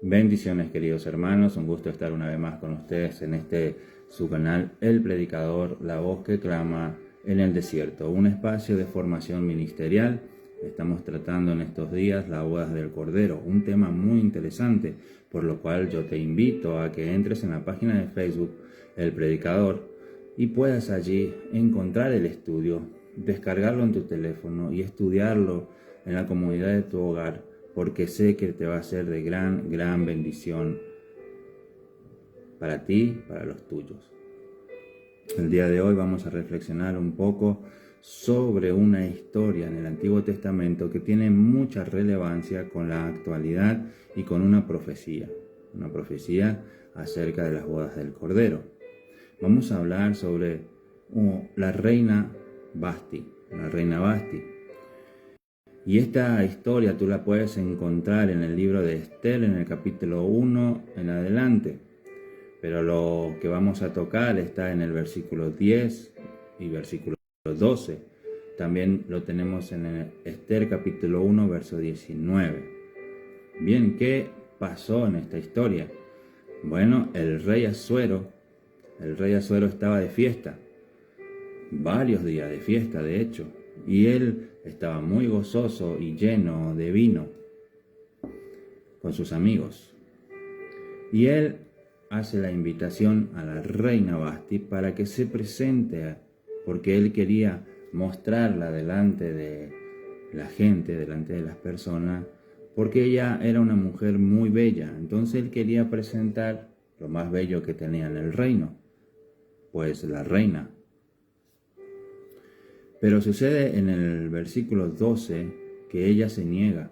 Bendiciones, queridos hermanos, un gusto estar una vez más con ustedes en su canal El Predicador, la voz que clama en el desierto, un espacio de formación ministerial. Estamos tratando en estos días las bodas del Cordero, un tema muy interesante, por lo cual yo te invito a que entres en la página de Facebook El Predicador y puedas allí encontrar el estudio, descargarlo en tu teléfono y estudiarlo en la comodidad de tu hogar, porque sé que te va a ser de gran bendición para ti, para los tuyos. El día de hoy vamos a reflexionar un poco sobre una historia en el Antiguo Testamento que tiene mucha relevancia con la actualidad y con una profecía acerca de las bodas del Cordero. Vamos a hablar sobre la reina Vasti. Y esta historia tú la puedes encontrar en el libro de Esther, en el capítulo 1 en adelante. Pero lo que vamos a tocar está en el versículo 10 y versículo 12. También lo tenemos en el Esther capítulo 1, verso 19. Bien, ¿qué pasó en esta historia? Bueno, el rey Asuero estaba de fiesta. Varios días de fiesta, de hecho. Y él estaba muy gozoso y lleno de vino con sus amigos. Y él hace la invitación a la reina Vasti para que se presente, porque él quería mostrarla delante de la gente, delante de las personas, porque ella era una mujer muy bella. Entonces él quería presentar lo más bello que tenía en el reino, pues la reina. Pero sucede en el versículo 12 que ella se niega,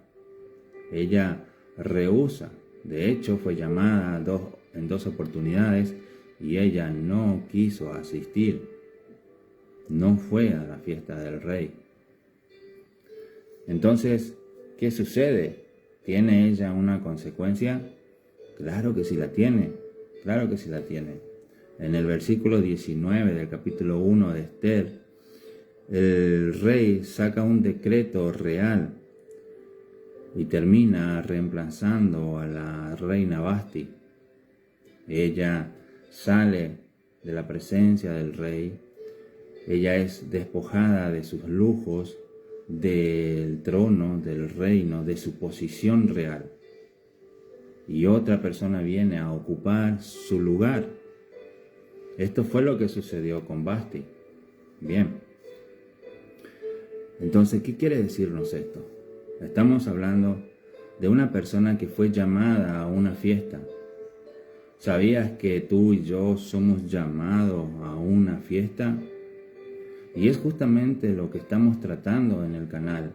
ella rehúsa. De hecho, fue llamada en dos oportunidades y ella no quiso asistir. No fue a la fiesta del rey. Entonces, ¿qué sucede? ¿Tiene ella una consecuencia? Claro que sí la tiene, claro que sí la tiene. En el versículo 19 del capítulo 1 de Esther, el rey saca un decreto real y termina reemplazando a la reina Vasti. Ella sale de la presencia del rey, ella es despojada de sus lujos, del trono, del reino, de su posición real. Y otra persona viene a ocupar su lugar. Esto fue lo que sucedió con Vasti. Bien. Entonces, ¿qué quiere decirnos esto? Estamos hablando de una persona que fue llamada a una fiesta. ¿Sabías que tú y yo somos llamados a una fiesta? Y es justamente lo que estamos tratando en el canal,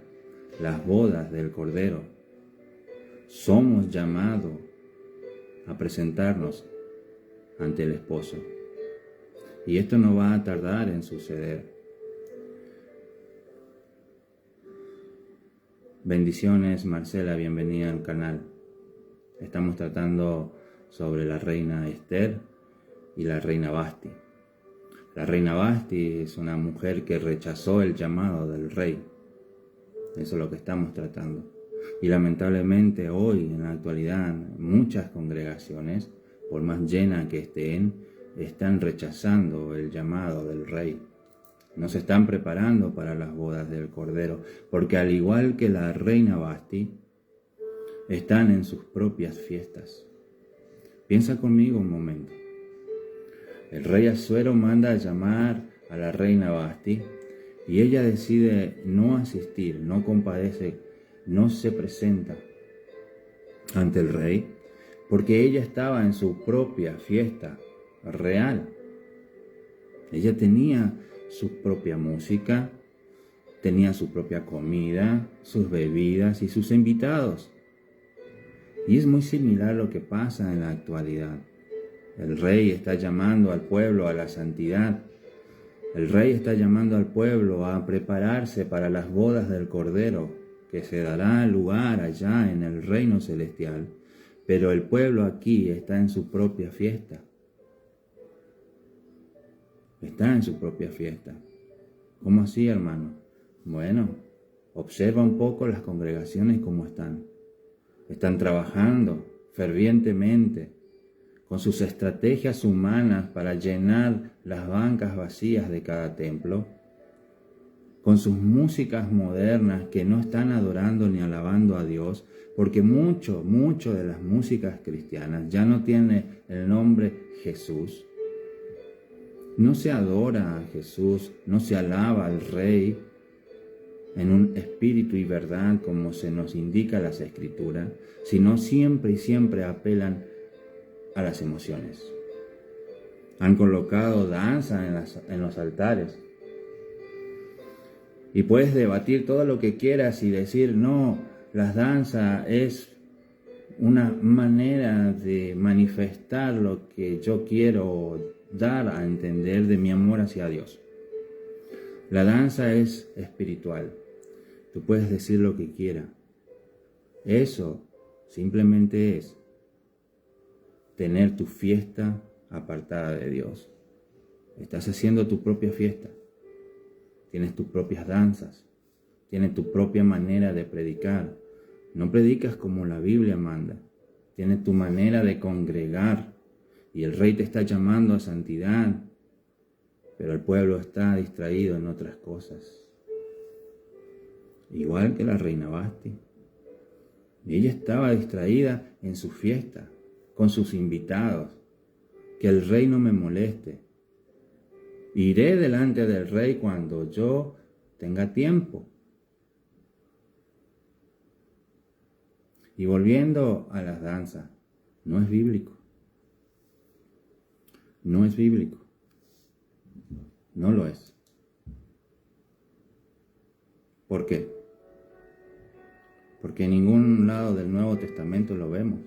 las bodas del Cordero. Somos llamados a presentarnos ante el esposo. Y esto no va a tardar en suceder. Bendiciones, Marcela, bienvenida al canal. Estamos tratando sobre la reina Esther y la reina Vasti. La reina Vasti es una mujer que rechazó el llamado del rey. Eso es lo que estamos tratando. Y lamentablemente hoy, en la actualidad, muchas congregaciones, por más llenas que están rechazando el llamado del rey. No se están preparando para las bodas del Cordero, porque al igual que la reina Vasti, están en sus propias fiestas. Piensa conmigo un momento. El rey Asuero manda a llamar a la reina Vasti y ella decide no asistir, no compadece, no se presenta ante el rey, porque ella estaba en su propia fiesta real. Ella tenía su propia música, tenía su propia comida, sus bebidas y sus invitados. Y es muy similar lo que pasa en la actualidad. El rey está llamando al pueblo a la santidad. El rey está llamando al pueblo a prepararse para las bodas del Cordero, que se dará lugar allá en el reino celestial. Pero el pueblo aquí está en su propia fiesta. Está en su propia fiesta. ¿Cómo así, hermano? Bueno, observa un poco las congregaciones cómo están. Están trabajando, fervientemente, con sus estrategias humanas para llenar las bancas vacías de cada templo, con sus músicas modernas que no están adorando ni alabando a Dios, porque mucho de las músicas cristianas ya no tiene el nombre Jesús. No se adora a Jesús, no se alaba al Rey en un espíritu y verdad como se nos indica las Escrituras, sino siempre y siempre apelan a las emociones. Han colocado danza en los altares. Y puedes debatir todo lo que quieras y decir, no, la danza es una manera de manifestar lo que yo quiero dar a entender de mi amor hacia Dios. La danza es espiritual. Tú puedes decir lo que quieras. Eso simplemente es tener tu fiesta apartada de Dios. Estás haciendo tu propia fiesta. Tienes tus propias danzas. Tienes tu propia manera de predicar. No predicas como la Biblia manda. Tienes tu manera de congregar. Y el Rey te está llamando a santidad. Pero el pueblo está distraído en otras cosas. Igual que la reina Vasti. Y ella estaba distraída en su fiesta, con sus invitados. Que el Rey no me moleste. Iré delante del Rey cuando yo tenga tiempo. Y volviendo a las danzas, no es bíblico. No es bíblico. No lo es. ¿Por qué? Porque en ningún lado del Nuevo Testamento lo vemos.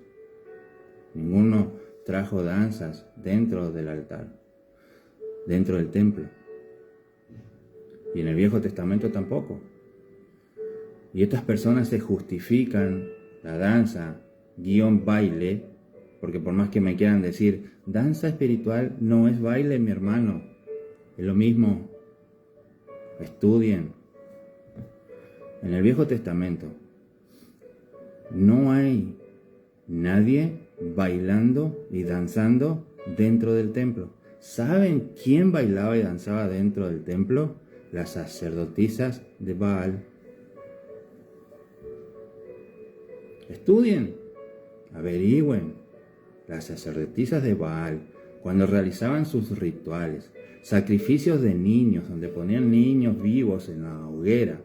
Ninguno trajo danzas dentro del altar, dentro del templo. Y en el Viejo Testamento tampoco. Y estas personas se justifican la danza, baile, porque por más que me quieran decir, danza espiritual no es baile, mi hermano. Es lo mismo. Estudien. En el Viejo Testamento no hay nadie bailando y danzando dentro del templo. ¿Saben quién bailaba y danzaba dentro del templo? Las sacerdotisas de Baal. Estudien, averigüen. Las sacerdotisas de Baal, cuando realizaban sus rituales, sacrificios de niños, donde ponían niños vivos en la hoguera,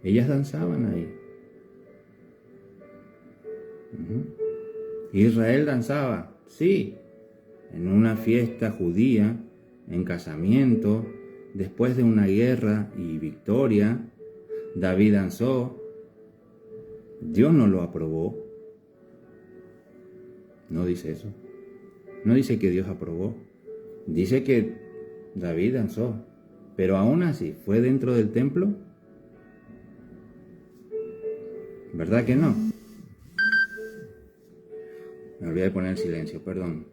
ellas danzaban ahí. Israel danzaba, sí, en una fiesta judía, en casamiento, después de una guerra y victoria. David danzó. Dios no lo aprobó. No dice eso. No dice que Dios aprobó. Dice que David danzó. Pero aún así, ¿fue dentro del templo? ¿Verdad que no? Me olvidé de poner silencio, perdón.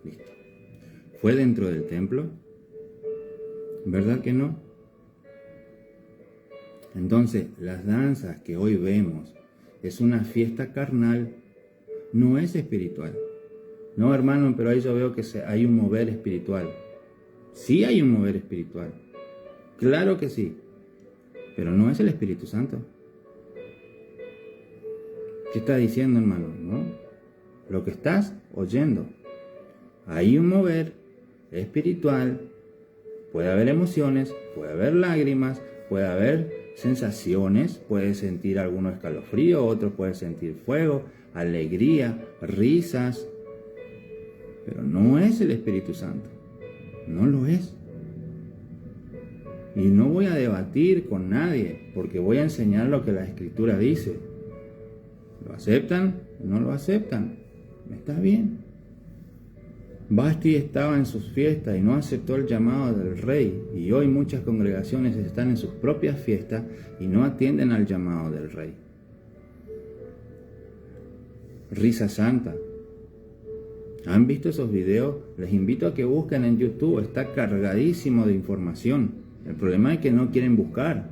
Listo. ¿Fue dentro del templo? ¿Verdad que no? Entonces, las danzas que hoy vemos es una fiesta carnal, no es espiritual. No, hermano, pero ahí yo veo que hay un mover espiritual. Sí hay un mover espiritual. Claro que sí. Pero no es el Espíritu Santo. ¿Qué está diciendo, hermano? ¿No? Lo que estás oyendo. Hay un mover espiritual. Puede haber emociones, puede haber lágrimas, puede haber sensaciones, puedes sentir alguno escalofrío, otro puede sentir fuego, alegría, risas. Pero no es el Espíritu Santo. No lo es. Y no voy a debatir con nadie, porque voy a enseñar lo que la Escritura dice. ¿Lo aceptan? ¿No lo aceptan? Está bien. Vasti estaba en sus fiestas y no aceptó el llamado del Rey. Y hoy muchas congregaciones están en sus propias fiestas y no atienden al llamado del Rey. Risa santa. ¿Han visto esos videos? Les invito a que busquen en YouTube. Está cargadísimo de información. El problema es que no quieren buscar.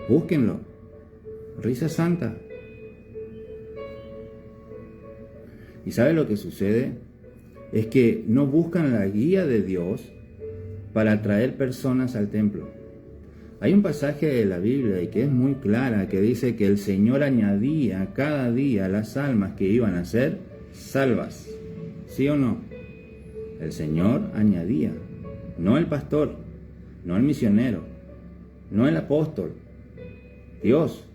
Búsquenlo. Risa santa. ¿Y sabe lo que sucede? Es que no buscan la guía de Dios para atraer personas al templo. Hay un pasaje de la Biblia y que es muy clara, que dice que el Señor añadía cada día las almas que iban a ser salvas. ¿Sí o no? El Señor añadía, no el pastor, no el misionero, no el apóstol, Dios.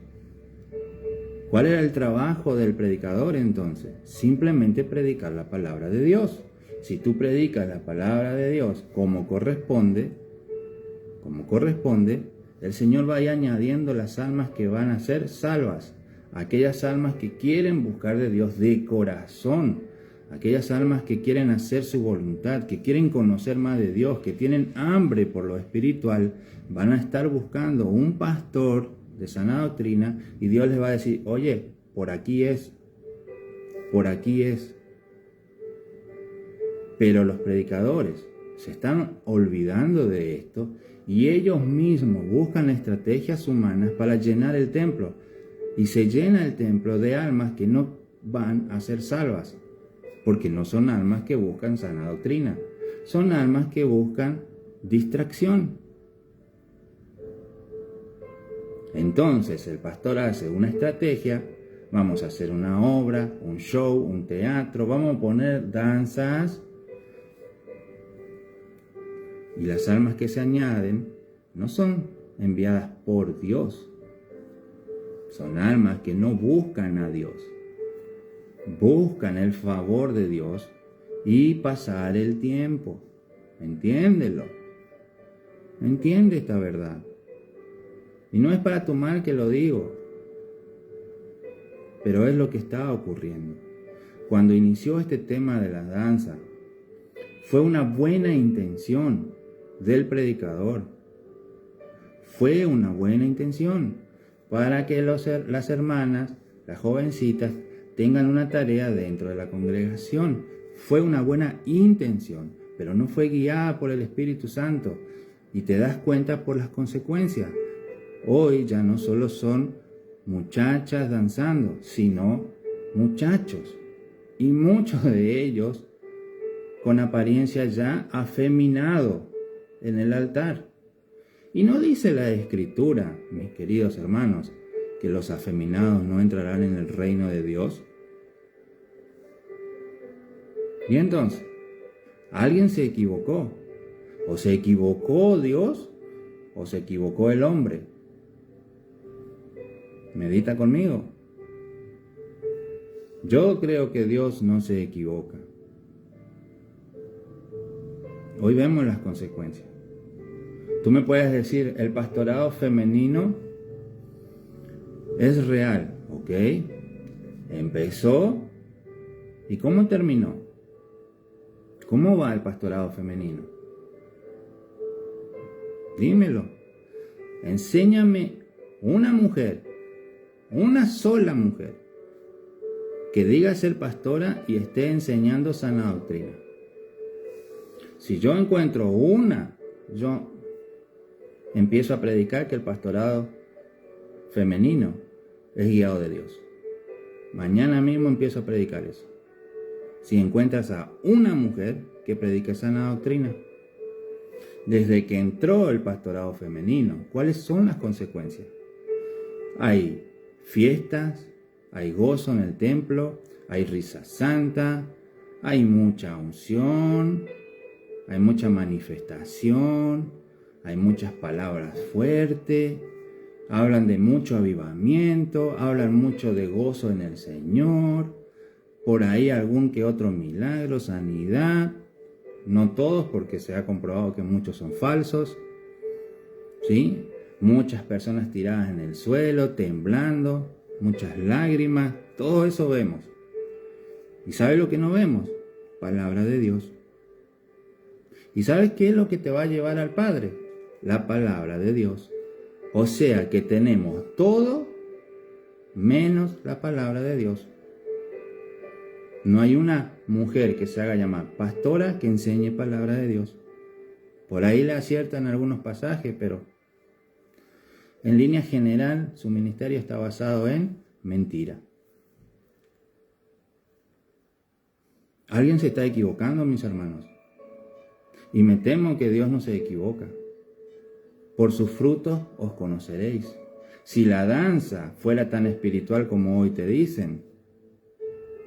¿Cuál era el trabajo del predicador entonces? Simplemente predicar la palabra de Dios. Si tú predicas la palabra de Dios como corresponde, el Señor va a ir añadiendo las almas que van a ser salvas. Aquellas almas que quieren buscar de Dios de corazón. Aquellas almas que quieren hacer su voluntad, que quieren conocer más de Dios, que tienen hambre por lo espiritual, van a estar buscando un pastor de sana doctrina y Dios les va a decir, oye, por aquí es. Pero los predicadores se están olvidando de esto y ellos mismos buscan estrategias humanas para llenar el templo. Y se llena el templo de almas que no van a ser salvas, porque no son almas que buscan sana doctrina, son almas que buscan distracción. Entonces el pastor hace una estrategia, vamos a hacer una obra, un show, un teatro, vamos a poner danzas, y las almas que se añaden no son enviadas por Dios, son almas que no buscan a Dios, buscan el favor de Dios y pasar el tiempo. Entiéndelo, entiende esta verdad. Y no es para tu mal que lo digo, pero es lo que estaba ocurriendo. Cuando inició este tema de la danza, fue una buena intención del predicador. Fue una buena intención para que las hermanas, las jovencitas, tengan una tarea dentro de la congregación. Fue una buena intención, pero no fue guiada por el Espíritu Santo. Y te das cuenta por las consecuencias. Hoy ya no solo son muchachas danzando, sino muchachos. Y muchos de ellos con apariencia ya afeminado en el altar. Y no dice la Escritura, mis queridos hermanos, que los afeminados no entrarán en el reino de Dios. Y entonces, alguien se equivocó. O se equivocó Dios, o se equivocó el hombre. Medita conmigo. Yo creo que Dios no se equivoca. Hoy vemos las consecuencias. Tú me puedes decir, el pastorado femenino es real, ¿ok? Empezó, ¿y cómo terminó? ¿Cómo va el pastorado femenino? Dímelo. Enséñame una mujer, una sola mujer, que diga ser pastora y esté enseñando sana doctrina. Si yo encuentro una, yo empiezo a predicar que el pastorado femenino es guiado de Dios. Mañana mismo empiezo a predicar eso. Si encuentras a una mujer que predique sana doctrina, desde que entró el pastorado femenino, ¿cuáles son las consecuencias? Hay fiestas, hay gozo en el templo, hay risa santa, hay mucha unción, hay mucha manifestación, hay muchas palabras fuertes, hablan de mucho avivamiento, hablan mucho de gozo en el Señor, por ahí algún que otro milagro, sanidad, no todos porque se ha comprobado que muchos son falsos, ¿sí? Muchas personas tiradas en el suelo, temblando, muchas lágrimas, todo eso vemos. ¿Y sabes lo que no vemos? Palabra de Dios. ¿Y sabes qué es lo que te va a llevar al Padre? La palabra de Dios. O sea que tenemos todo menos la palabra de Dios. No hay una mujer que se haga llamar pastora que enseñe palabra de Dios. Por ahí le acierta en algunos pasajes, pero en línea general su ministerio está basado en mentira. Alguien se está equivocando, mis hermanos. Y me temo que Dios no se equivoca. Por sus frutos os conoceréis. Si la danza fuera tan espiritual como hoy te dicen,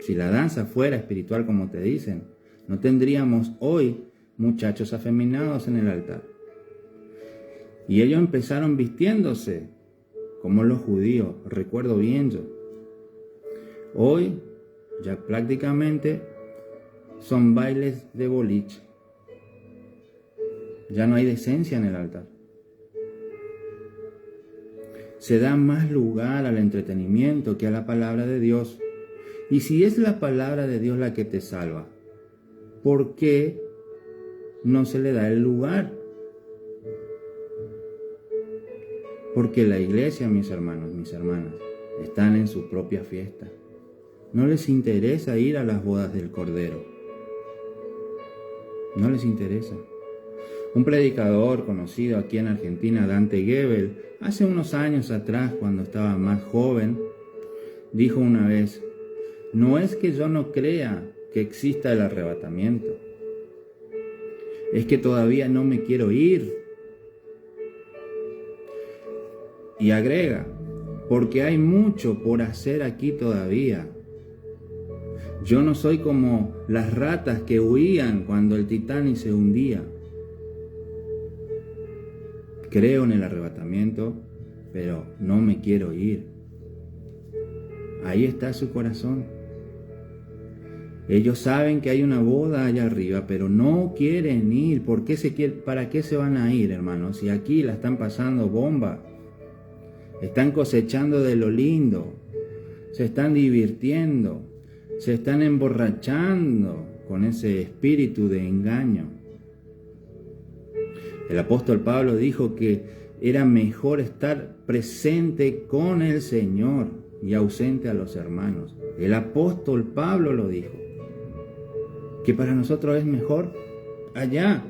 si la danza fuera espiritual como te dicen, no tendríamos hoy muchachos afeminados en el altar. Y ellos empezaron vistiéndose como los judíos, recuerdo bien yo. Hoy ya prácticamente son bailes de boliche. Ya no hay decencia en el altar. Se da más lugar al entretenimiento que a la palabra de Dios. Y si es la palabra de Dios la que te salva, ¿por qué no se le da el lugar? Porque la iglesia, mis hermanos, mis hermanas, están en su propia fiesta. No les interesa ir a las bodas del Cordero. No les interesa. Un predicador conocido aquí en Argentina, Dante Gebel, hace unos años atrás, cuando estaba más joven, dijo una vez: no es que yo no crea que exista el arrebatamiento, es que todavía no me quiero ir. Y agrega: porque hay mucho por hacer aquí todavía. Yo no soy como las ratas que huían cuando el Titanic se hundía. Creo en el arrebatamiento, pero no me quiero ir. Ahí está su corazón. Ellos saben que hay una boda allá arriba, pero no quieren ir. ¿Para qué se van a ir, hermanos? Si aquí la están pasando bomba. Están cosechando de lo lindo. Se están divirtiendo. Se están emborrachando con ese espíritu de engaño. El apóstol Pablo dijo que era mejor estar presente con el Señor y ausente a los hermanos. El apóstol Pablo lo dijo. Que para nosotros es mejor allá.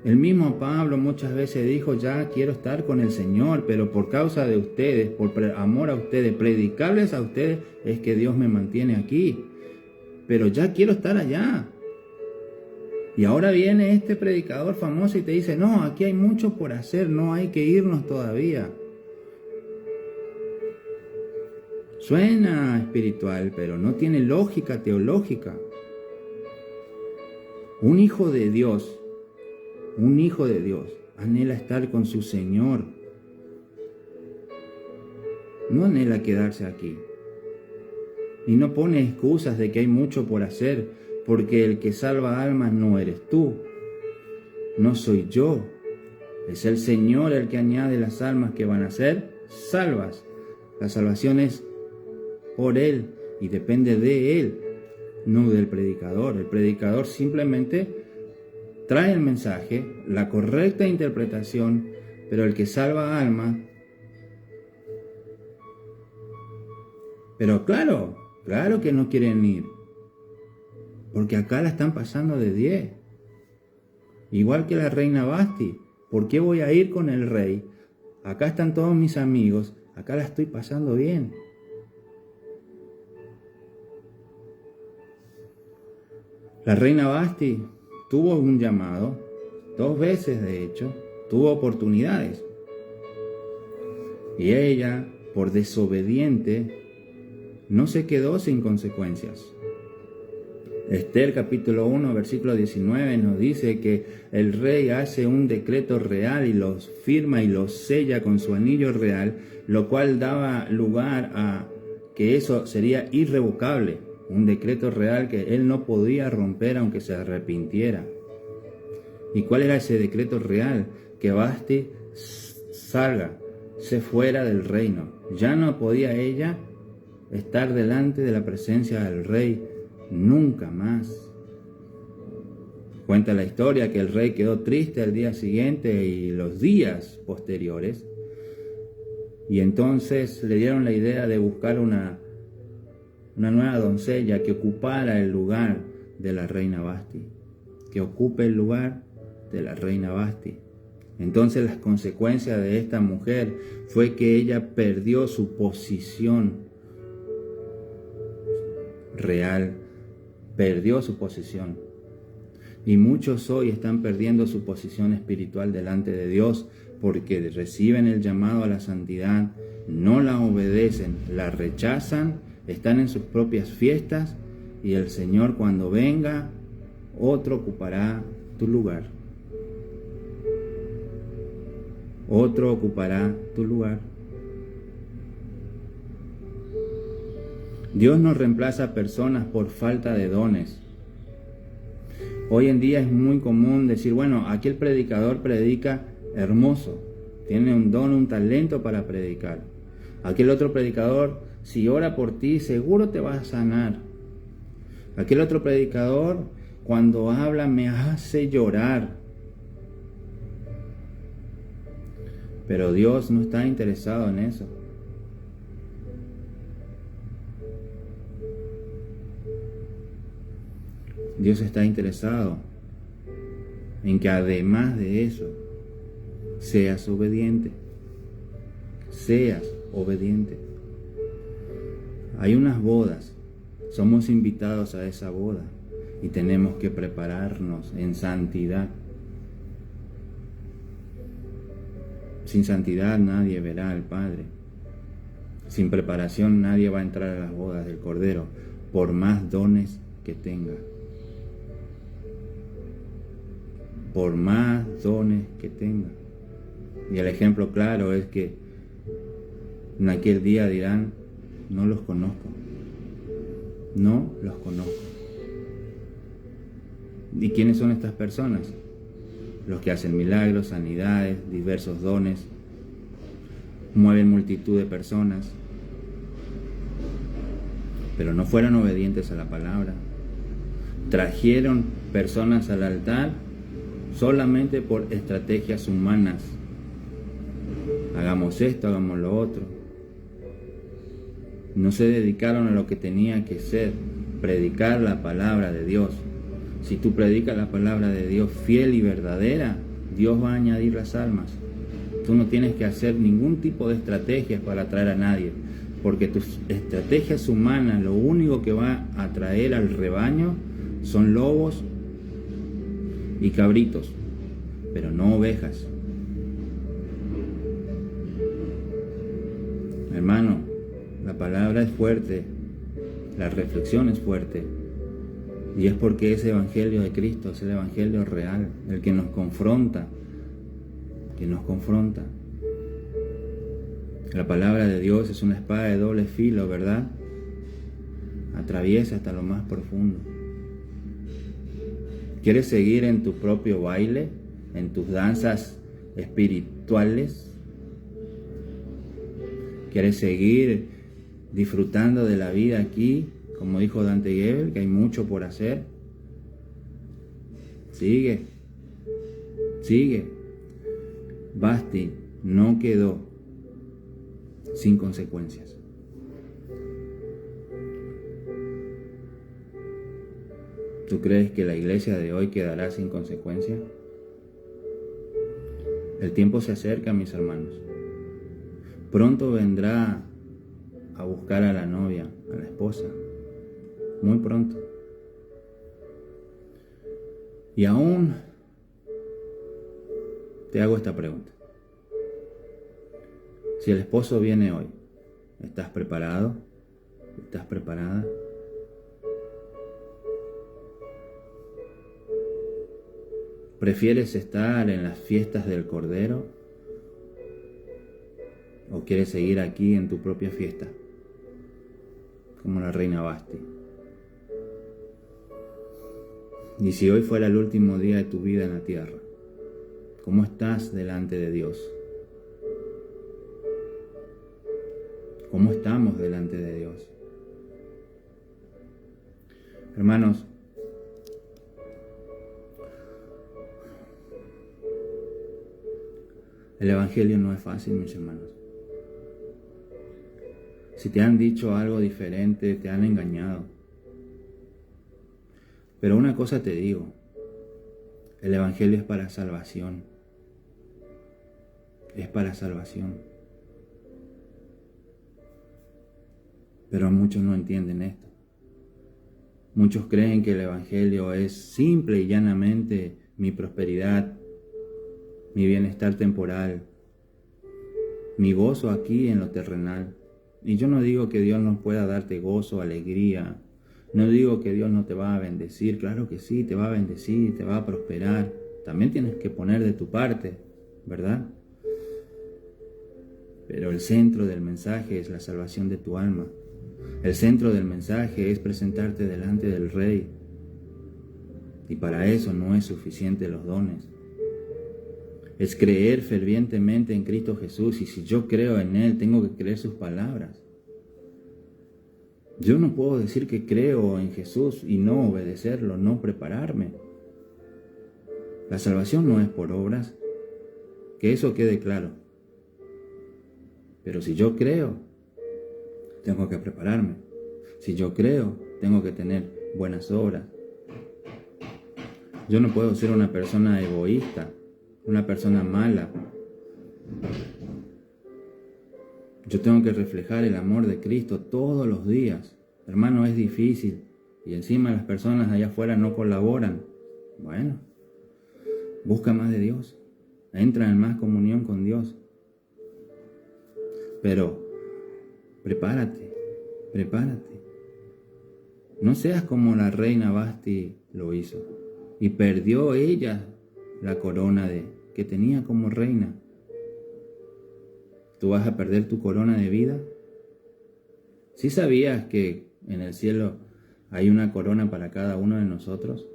El mismo Pablo muchas veces dijo: ya quiero estar con el Señor, pero por causa de ustedes, por amor a ustedes, predicarles a ustedes, es que Dios me mantiene aquí. Pero ya quiero estar allá. Y ahora viene este predicador famoso y te dice: no, aquí hay mucho por hacer, no hay que irnos todavía. Suena espiritual, pero no tiene lógica teológica. Un hijo de Dios anhela estar con su Señor. No anhela quedarse aquí. Y no pone excusas de que hay mucho por hacer, porque el que salva almas no eres tú, no soy yo. Es el Señor el que añade las almas que van a ser salvas. La salvación es por Él y depende de Él, no del predicador. El predicador simplemente trae el mensaje, la correcta interpretación, pero el que salva almas. Pero claro que no quieren ir, porque acá la están pasando de 10. Igual que la reina Basti. ¿Por qué voy a ir con el rey? Acá están todos mis amigos, acá la estoy pasando bien. La reina Basti tuvo un llamado, 2 veces de hecho, tuvo oportunidades. Y ella, por desobediente, no se quedó sin consecuencias. Esther capítulo 1 versículo 19 nos dice que el rey hace un decreto real y los firma y los sella con su anillo real, lo cual daba lugar a que eso sería irrevocable, un decreto real que él no podía romper aunque se arrepintiera. ¿Y cuál era ese decreto real? Que Basti se fuera del reino. Ya no podía ella estar delante de la presencia del rey nunca más. Cuenta la historia que el rey quedó triste al día siguiente y los días posteriores, y entonces le dieron la idea de buscar una nueva doncella que ocupara el lugar de la reina Basti, que ocupe el lugar de la reina Vasti. Entonces las consecuencias de esta mujer fue que ella perdió su posición real, perdió su posición. Y muchos hoy están perdiendo su posición espiritual delante de Dios porque reciben el llamado a la santidad, no la obedecen, la rechazan, están en sus propias fiestas y el Señor cuando venga, otro ocupará tu lugar. Otro ocupará tu lugar. Dios no reemplaza personas por falta de dones. Hoy en día es muy común decir, bueno, aquel predicador predica hermoso, tiene un don, un talento para predicar. Aquel otro predicador, si ora por ti, seguro te va a sanar. Aquel otro predicador, cuando habla, me hace llorar. Pero Dios no está interesado en eso. Dios está interesado en que además de eso, seas obediente. Seas obediente. Hay unas bodas. Somos invitados a esa boda y tenemos que prepararnos en santidad. Sin santidad nadie verá al Padre. Sin preparación nadie va a entrar a las bodas del Cordero, por más dones que tenga. Por más dones que tenga. Y el ejemplo claro es que en aquel día dirán, no los conozco. No los conozco. ¿Y quiénes son estas personas? Los que hacen milagros, sanidades, diversos dones, mueven multitud de personas, pero no fueron obedientes a la palabra. Trajeron personas al altar solamente por estrategias humanas. Hagamos esto, hagamos lo otro. No se dedicaron a lo que tenía que ser, predicar la palabra de Dios. Si tú predicas la palabra de Dios fiel y verdadera, Dios va a añadir las almas. Tú no tienes que hacer ningún tipo de estrategias para atraer a nadie, porque tus estrategias humanas, lo único que va a atraer al rebaño son lobos y cabritos, pero no ovejas. Hermano, la palabra es fuerte, la reflexión es fuerte. Y es porque ese evangelio de Cristo es el evangelio real, el que nos confronta, La palabra de Dios es una espada de doble filo, ¿verdad? Atraviesa hasta lo más profundo. ¿Quieres seguir en tu propio baile, en tus danzas espirituales? ¿Quieres seguir disfrutando de la vida aquí? Como dijo Dante Gebel, que hay mucho por hacer. Sigue. Vasti no quedó sin consecuencias. ¿Tú crees que la iglesia de hoy quedará sin consecuencias? El tiempo se acerca, mis hermanos. Pronto vendrá a buscar a la novia, a la esposa. Muy pronto. Y aún te hago esta pregunta. Si el esposo viene hoy, ¿estás preparado? ¿Estás preparada? ¿Prefieres estar en las fiestas del Cordero? ¿O quieres seguir aquí en tu propia fiesta? Como la reina Vasti. Y si hoy fuera el último día de tu vida en la tierra, ¿cómo estás delante de Dios? ¿Cómo estamos delante de Dios? Hermanos, el evangelio no es fácil, mis hermanos. Si te han dicho algo diferente, te han engañado. Pero una cosa te digo, El Evangelio es para salvación. Es para salvación. Pero muchos no entienden esto. Muchos creen que el Evangelio es simple y llanamente mi prosperidad, mi bienestar temporal, mi gozo aquí en lo terrenal. Y yo no digo que Dios no pueda darte gozo, alegría. No digo que Dios no te va a bendecir. Claro que sí, te va a bendecir, te va a prosperar. También tienes que poner de tu parte, ¿verdad? Pero el centro del mensaje es la salvación de tu alma. El centro del mensaje es presentarte delante del Rey. Y para eso no es suficiente los dones. Es creer fervientemente en Cristo Jesús. Y si yo creo en Él, tengo que creer sus palabras. Yo no puedo decir que creo en Jesús y no obedecerlo, no prepararme. La salvación no es por obras. Que eso quede claro. Pero si yo creo, tengo que prepararme. Si yo creo, tengo que tener buenas obras. Yo no puedo ser una persona egoísta, una persona mala. Yo tengo que reflejar el amor de Cristo todos los días. Hermano, es difícil. Y encima las personas allá afuera no colaboran. Bueno, busca más de Dios. Entra en más comunión con Dios. Pero prepárate. No seas como la reina Vasti lo hizo. Y perdió ella la corona que tenía como reina. ¿Tú vas a perder tu corona de vida? ¿Sí sabías que en el cielo hay una corona para cada uno de nosotros?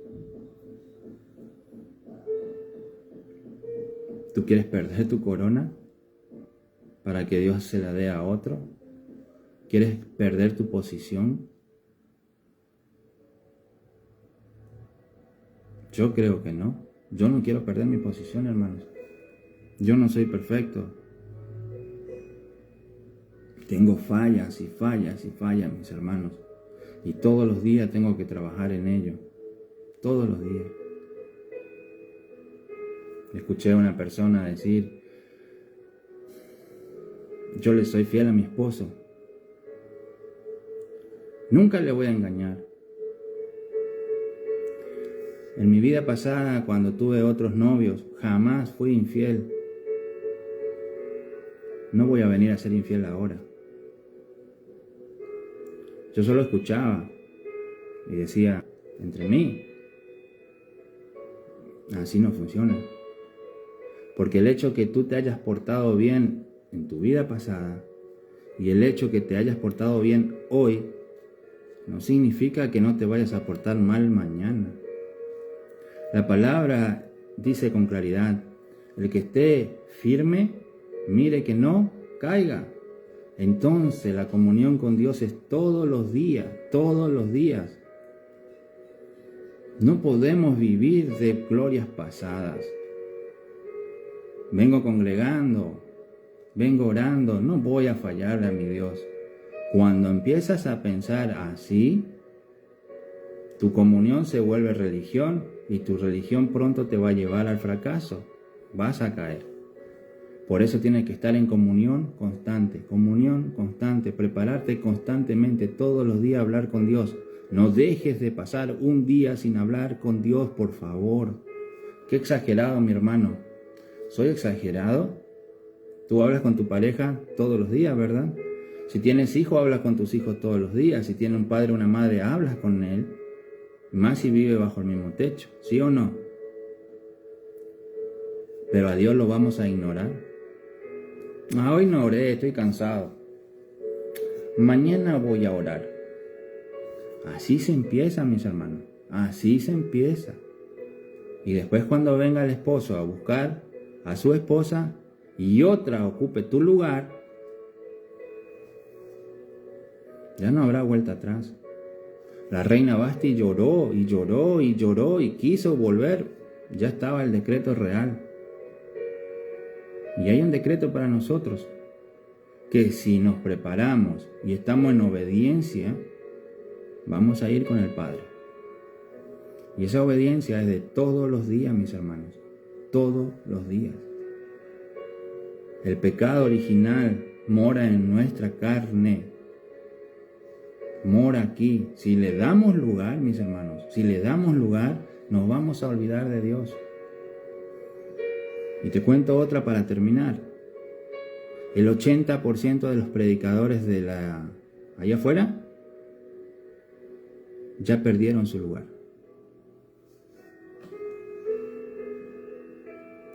¿Tú quieres perder tu corona para que Dios se la dé a otro? ¿Quieres perder tu posición? Yo creo que no. Yo no quiero perder mi posición, hermanos. Yo no soy perfecto. Tengo fallas y fallas, mis hermanos. Y todos los días tengo que trabajar en ello. Todos los días. Escuché a una persona decir: yo le soy fiel a mi esposo. Nunca le voy a engañar. En mi vida pasada, cuando tuve otros novios, jamás fui infiel. No voy a venir a ser infiel ahora. Yo solo escuchaba y decía, entre mí, así no funciona. Porque el hecho que tú te hayas portado bien en tu vida pasada y el hecho que te hayas portado bien hoy, no significa que no te vayas a portar mal mañana. La palabra dice con claridad, el que esté firme, mire que no caiga. Entonces la comunión con Dios es todos los días, todos los días. No podemos vivir de glorias pasadas. Vengo congregando, vengo orando, no voy a fallarle a mi Dios. Cuando empiezas a pensar así, tu comunión se vuelve religión y tu religión pronto te va a llevar al fracaso. Vas a caer. Por eso tienes que estar en comunión constante, prepararte constantemente, todos los días hablar con Dios. No dejes de pasar un día sin hablar con Dios, por favor. Qué exagerado, mi hermano. ¿Soy exagerado? Tú hablas con tu pareja todos los días, ¿verdad? Si tienes hijos, hablas con tus hijos todos los días. Si tienes un padre o una madre, hablas con él. Más si vive bajo el mismo techo, ¿sí o no? Pero a Dios lo vamos a ignorar. Hoy no oré, estoy cansado. Mañana voy a orar. Así se empieza, mis hermanos. Así se empieza. Y después cuando venga el esposo a buscar a su esposa y otra ocupe tu lugar, ya no habrá vuelta atrás. La reina Vasti lloró y lloró y lloró y quiso volver. Ya estaba el decreto real. Y hay un decreto para nosotros, que si nos preparamos y estamos en obediencia, vamos a ir con el Padre. Y esa obediencia es de todos los días, mis hermanos. Todos los días. El pecado original mora en nuestra carne. Mora aquí. Si le damos lugar, mis hermanos, si le damos lugar, nos vamos a olvidar de Dios. Y te cuento otra para terminar. El 80% de los predicadores allá afuera ya perdieron su lugar.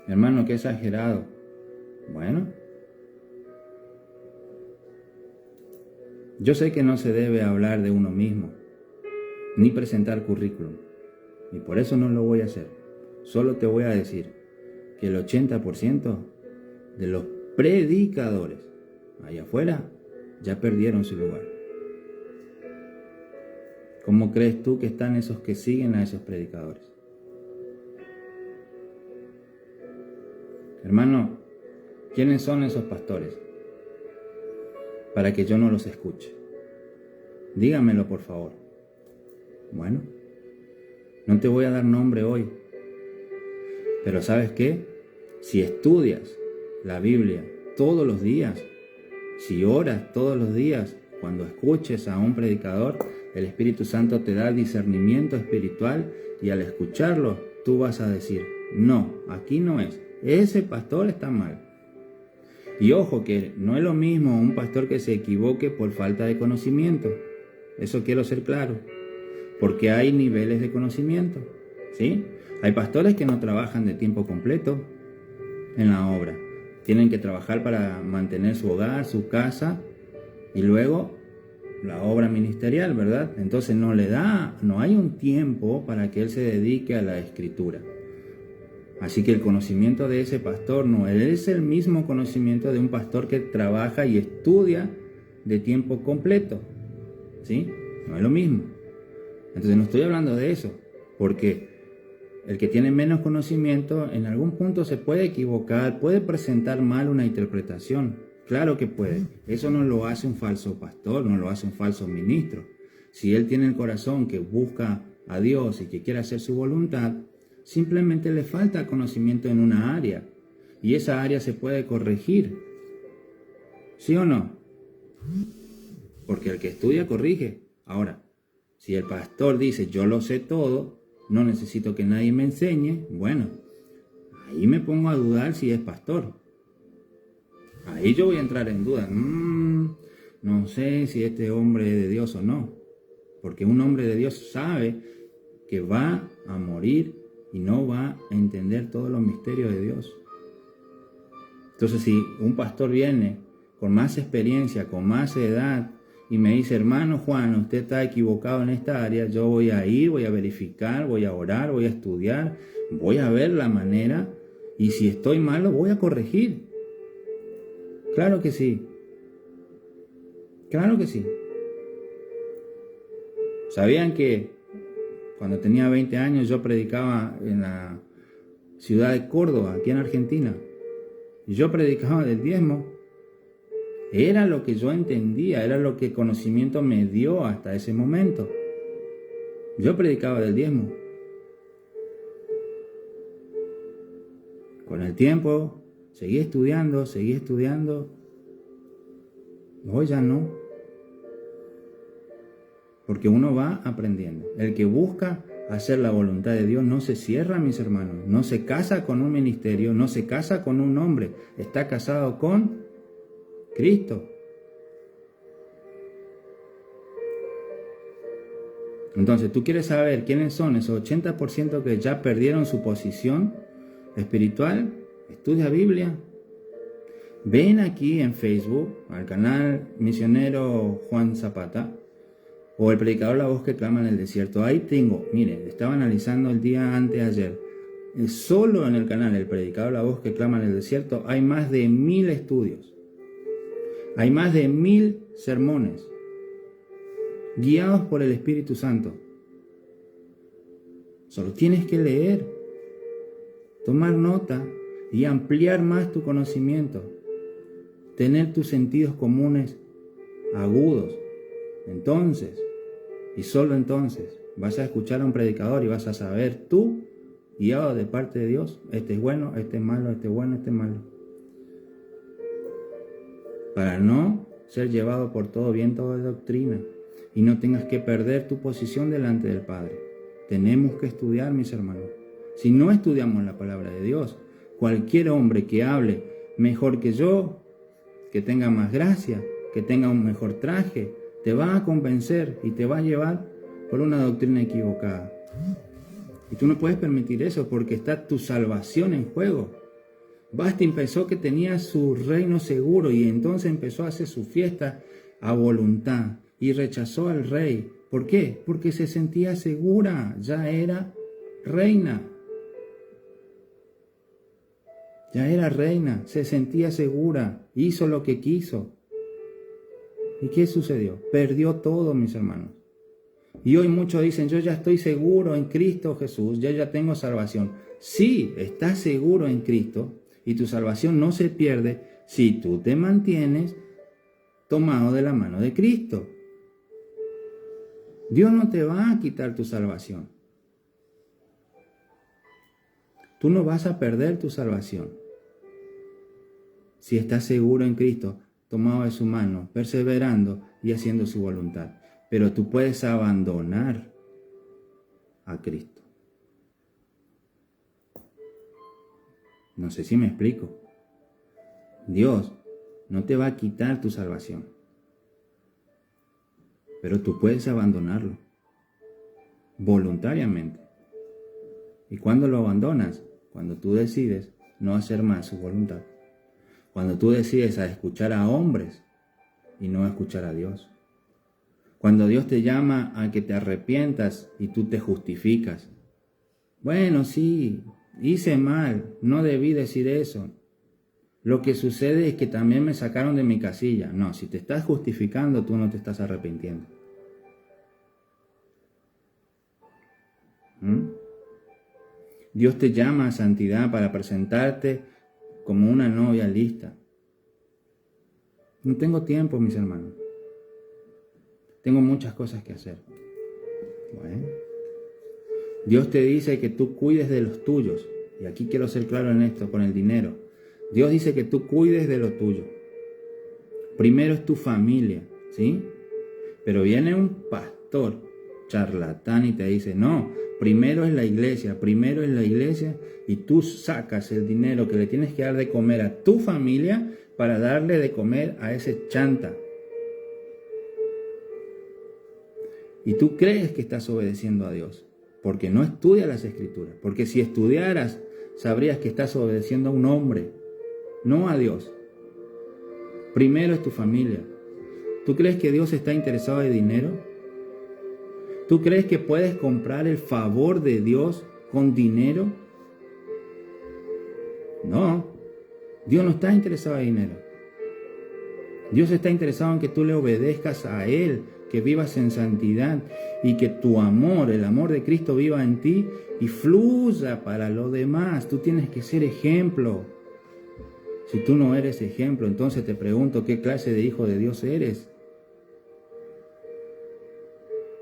Hermano, qué exagerado. Bueno, yo sé que no se debe hablar de uno mismo, ni presentar currículum, y por eso no lo voy a hacer. Solo te voy a decir que el 80% de los predicadores allá afuera ya perdieron su lugar. ¿Cómo crees tú que están esos que siguen a esos predicadores? Hermano, ¿quiénes son esos pastores? Para que yo no los escuche. Dígamelo, por favor. Bueno, no te voy a dar nombre hoy. Pero ¿sabes qué? Si estudias la Biblia todos los días, si oras todos los días, cuando escuches a un predicador, el Espíritu Santo te da discernimiento espiritual y al escucharlo, tú vas a decir, no, aquí no es. Ese pastor está mal. Y ojo que no es lo mismo un pastor que se equivoque por falta de conocimiento. Eso quiero ser claro. Porque hay niveles de conocimiento. ¿Sí? Hay pastores que no trabajan de tiempo completo en la obra. Tienen que trabajar para mantener su hogar, su casa y luego la obra ministerial, ¿verdad? Entonces no hay un tiempo para que él se dedique a la escritura. Así que el conocimiento de ese pastor no es el mismo conocimiento de un pastor que trabaja y estudia de tiempo completo. ¿Sí? No es lo mismo. Entonces no estoy hablando de eso, porque el que tiene menos conocimiento en algún punto se puede equivocar, puede presentar mal una interpretación. Claro que puede. Eso no lo hace un falso pastor, no lo hace un falso ministro. Si él tiene el corazón que busca a Dios y que quiere hacer su voluntad, simplemente le falta conocimiento en una área y esa área se puede corregir. ¿Sí o no? Porque el que estudia corrige. Ahora, si el pastor dice yo lo sé todo, no necesito que nadie me enseñe, bueno, ahí me pongo a dudar si es pastor. Ahí yo voy a entrar en duda. No sé si este hombre es de Dios o no. Porque un hombre de Dios sabe que va a morir y no va a entender todos los misterios de Dios. Entonces, si un pastor viene con más experiencia, con más edad, y me dice, hermano Juan, usted está equivocado en esta área, yo voy a ir, voy a verificar, voy a orar, voy a estudiar, voy a ver la manera, y si estoy mal, lo voy a corregir. Claro que sí. Claro que sí. ¿Sabían que cuando tenía 20 años yo predicaba en la ciudad de Córdoba, aquí en Argentina? Y yo predicaba del diezmo. Era lo que yo entendía, era lo que el conocimiento me dio hasta ese momento. Yo predicaba del diezmo. Con el tiempo seguí estudiando. Hoy ya no. Porque uno va aprendiendo. El que busca hacer la voluntad de Dios no se cierra, mis hermanos. No se casa con un ministerio, no se casa con un hombre. Está casado con Cristo. Entonces, ¿tú quieres saber quiénes son esos 80% que ya perdieron su posición espiritual? Estudia Biblia. Ven aquí en Facebook al canal Misionero Juan Zapata o el predicador La Voz que Clama en el Desierto. Ahí tengo, mire, estaba analizando el día anteayer. Solo en el canal El Predicador La Voz que Clama en el Desierto hay más de 1000 estudios. Hay más de 1000 sermones guiados por el Espíritu Santo. Solo tienes que leer, tomar nota y ampliar más tu conocimiento. Tener tus sentidos comunes agudos. Entonces, y solo entonces, Vas a escuchar a un predicador y vas a saber tú, guiado de parte de Dios, este es bueno, este es malo, este es bueno, este es malo. Para no ser llevado por todo viento de doctrina y no tengas que perder tu posición delante del Padre. Tenemos que estudiar, mis hermanos. Si no estudiamos la palabra de Dios, cualquier hombre que hable mejor que yo, que tenga más gracia, que tenga un mejor traje, te va a convencer y te va a llevar por una doctrina equivocada. Y tú no puedes permitir eso porque está tu salvación en juego. Basti pensó que tenía su reino seguro y entonces empezó a hacer su fiesta a voluntad y rechazó al rey. ¿Por qué? Porque se sentía segura, ya era reina. Ya era reina, se sentía segura, hizo lo que quiso. ¿Y qué sucedió? Perdió todo, mis hermanos. Y hoy muchos dicen, yo ya estoy seguro en Cristo Jesús, yo ya tengo salvación. Sí, estás seguro en Cristo y tu salvación no se pierde si tú te mantienes tomado de la mano de Cristo. Dios no te va a quitar tu salvación. Tú no vas a perder tu salvación. Si estás seguro en Cristo, tomado de su mano, perseverando y haciendo su voluntad. Pero tú puedes abandonar a Cristo. No sé si me explico. Dios no te va a quitar tu salvación. Pero tú puedes abandonarlo. Voluntariamente. ¿Y cuándo lo abandonas? Cuando tú decides no hacer más su voluntad. Cuando tú decides a escuchar a hombres y no a escuchar a Dios. Cuando Dios te llama a que te arrepientas y tú te justificas. Bueno, sí, hice mal, no debí decir eso. Lo que sucede es que también me sacaron de mi casilla. No, si te estás justificando, tú no te estás arrepintiendo. Dios te llama a santidad para presentarte como una novia lista. No tengo tiempo, mis hermanos. Tengo muchas cosas que hacer. Bueno. Dios te dice que tú cuides de los tuyos. Y aquí quiero ser claro en esto, con el dinero. Dios dice que tú cuides de lo tuyo. Primero es tu familia, ¿sí? Pero viene un pastor charlatán y te dice, no, primero es la iglesia y tú sacas el dinero que le tienes que dar de comer a tu familia para darle de comer a ese chanta. Y tú crees que estás obedeciendo a Dios, porque no estudias las Escrituras, porque si estudiaras, sabrías que estás obedeciendo a un hombre, no a Dios. Primero es tu familia. ¿Tú crees que Dios está interesado en dinero? ¿Tú crees que puedes comprar el favor de Dios con dinero? No, Dios no está interesado en dinero. Dios está interesado en que tú le obedezcas a Él, que vivas en santidad y que tu amor, el amor de Cristo viva en ti y fluya para los demás. Tú tienes que ser ejemplo. Si tú no eres ejemplo, entonces te pregunto, ¿qué clase de hijo de Dios eres?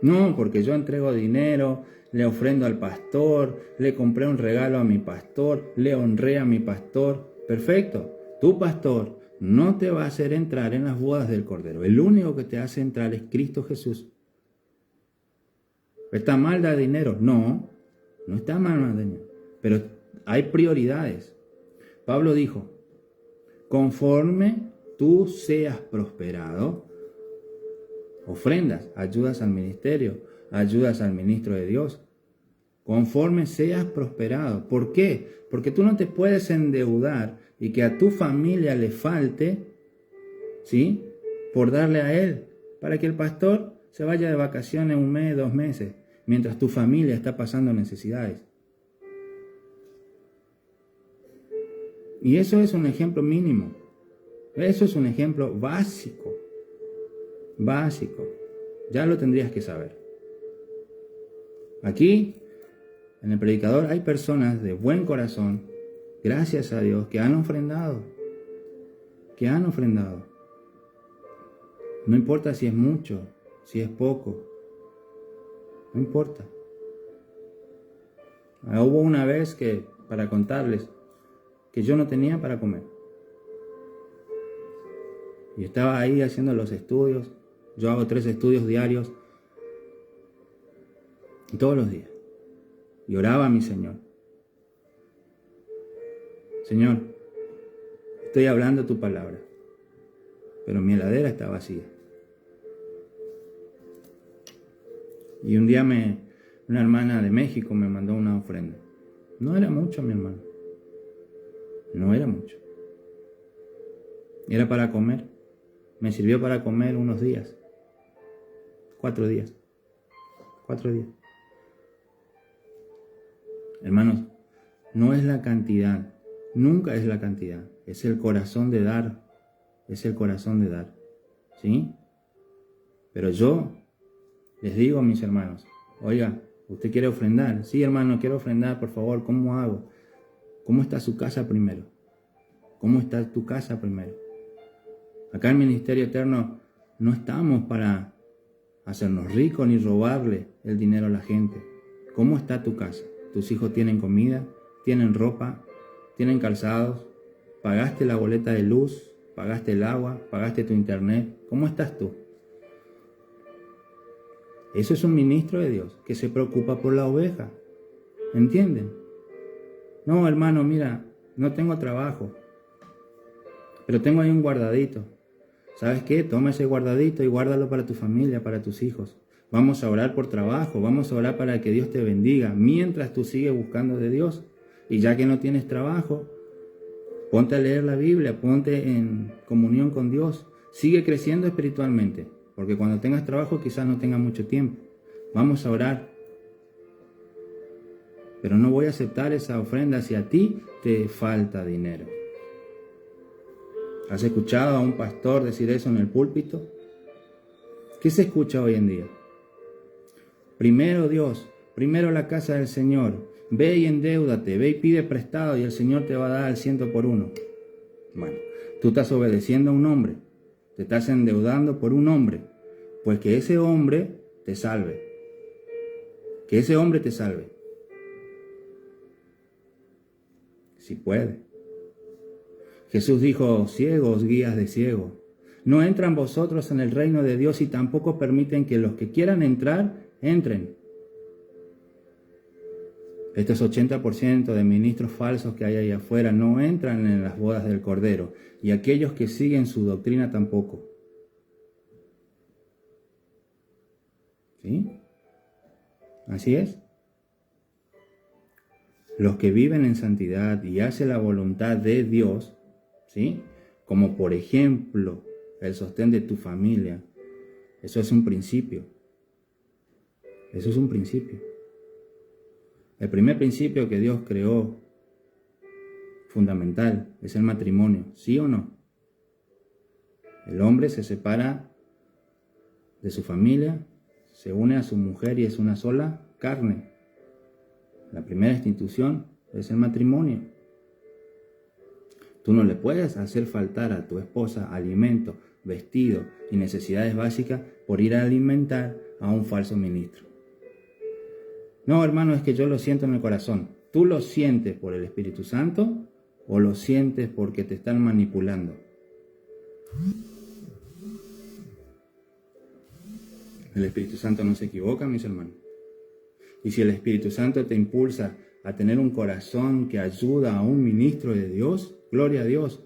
No, porque yo entrego dinero, le ofrendo al pastor, le compré un regalo a mi pastor, le honré a mi pastor. Perfecto, tu pastor no te va a hacer entrar en las bodas del Cordero. El único que te hace entrar es Cristo Jesús. ¿Está mal dar dinero? No, no está mal dar dinero. Pero hay prioridades. Pablo dijo, conforme tú seas prosperado, ofrendas, ayudas al ministerio, ayudas al ministro de Dios. Conforme seas prosperado. ¿Por qué? Porque tú no te puedes endeudar y que a tu familia le falte, ¿sí? Por darle a él, para que el pastor se vaya de vacaciones 1 mes, 2 meses, mientras tu familia está pasando necesidades. Y eso es un ejemplo mínimo. Eso es un ejemplo básico. Básico. Ya lo tendrías que saber. Aquí, en el predicador, hay personas de buen corazón, gracias a Dios, que han ofrendado. Que han ofrendado. No importa si es mucho, si es poco. no importa. Hubo una vez que, para contarles, que yo no tenía para comer. Y estaba ahí haciendo los estudios. Yo hago 3 estudios diarios. Todos los días. Y oraba a mi Señor. Señor, estoy hablando tu palabra, pero mi heladera está vacía. Y un día una hermana de México me mandó una ofrenda. No era mucho, mi hermano. No era mucho. Era para comer. Me sirvió para comer unos días. 4 días. 4 días. Hermanos, no es la cantidad. Nunca es la cantidad. Es el corazón de dar. Es el corazón de dar. ¿Sí? Pero yo les digo a mis hermanos, oiga, ¿usted quiere ofrendar? Sí, hermano, quiero ofrendar, por favor, ¿cómo hago? ¿Cómo está su casa primero? ¿Cómo está tu casa primero? Acá en Ministerio Eterno no estamos para hacernos ricos ni robarle el dinero a la gente. ¿Cómo está tu casa? ¿Tus hijos tienen comida? ¿Tienen ropa? ¿Tienen calzados? ¿Pagaste la boleta de luz? ¿Pagaste el agua? ¿Pagaste tu internet? ¿Cómo estás tú? Eso es un ministro de Dios que se preocupa por la oveja. ¿Entienden? No, hermano, mira, no tengo trabajo, pero tengo ahí un guardadito. ¿Sabes qué? Toma ese guardadito y guárdalo para tu familia, para tus hijos. Vamos a orar por trabajo, vamos a orar para que Dios te bendiga mientras tú sigues buscando de Dios. Y ya que no tienes trabajo, ponte a leer la Biblia, ponte en comunión con Dios. Sigue creciendo espiritualmente, porque cuando tengas trabajo quizás no tengas mucho tiempo. Vamos a orar. Pero no voy a aceptar esa ofrenda si a ti te falta dinero. ¿Has escuchado a un pastor decir eso en el púlpito? ¿Qué se escucha hoy en día? Primero Dios, primero la casa del Señor. Ve y endeúdate, ve y pide prestado y el Señor te va a dar al 100 por 1. Bueno, tú estás obedeciendo a un hombre. Te estás endeudando por un hombre. Pues que ese hombre te salve. Que ese hombre te salve. Si puede. Jesús dijo, ciegos, guías de ciegos. No entran vosotros en el reino de Dios y tampoco permiten que los que quieran entrar, entren. Estos 80% de ministros falsos que hay ahí afuera no entran en las bodas del Cordero. Y aquellos que siguen su doctrina tampoco. ¿Sí? Así es. Los que viven en santidad y hacen la voluntad de Dios, ¿sí? Como por ejemplo el sostén de tu familia, eso es un principio. Eso es un principio. El primer principio que Dios creó, fundamental, es el matrimonio, ¿sí o no? El hombre se separa de su familia, se une a su mujer y es una sola carne. La primera institución es el matrimonio. Tú no le puedes hacer faltar a tu esposa alimento, vestido y necesidades básicas por ir a alimentar a un falso ministro. No, hermano, es que yo lo siento en el corazón. ¿Tú lo sientes por el Espíritu Santo o lo sientes porque te están manipulando? El Espíritu Santo no se equivoca, mis hermanos. Y si el Espíritu Santo te impulsa a tener un corazón que ayuda a un ministro de Dios, gloria a Dios.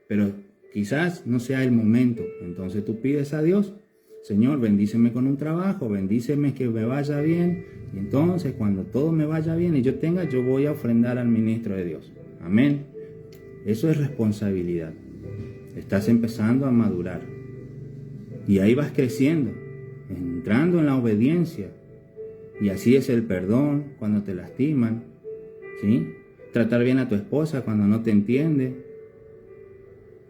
Pero quizás no sea el momento. Entonces tú pides a Dios, Señor, bendíceme con un trabajo, bendíceme que me vaya bien. Y entonces cuando todo me vaya bien y yo voy a ofrendar al ministro de Dios. Amén. Eso es responsabilidad. Estás empezando a madurar. Y ahí vas creciendo, entrando en la obediencia. Y así es el perdón cuando te lastiman, ¿sí? Tratar bien a tu esposa cuando no te entiende.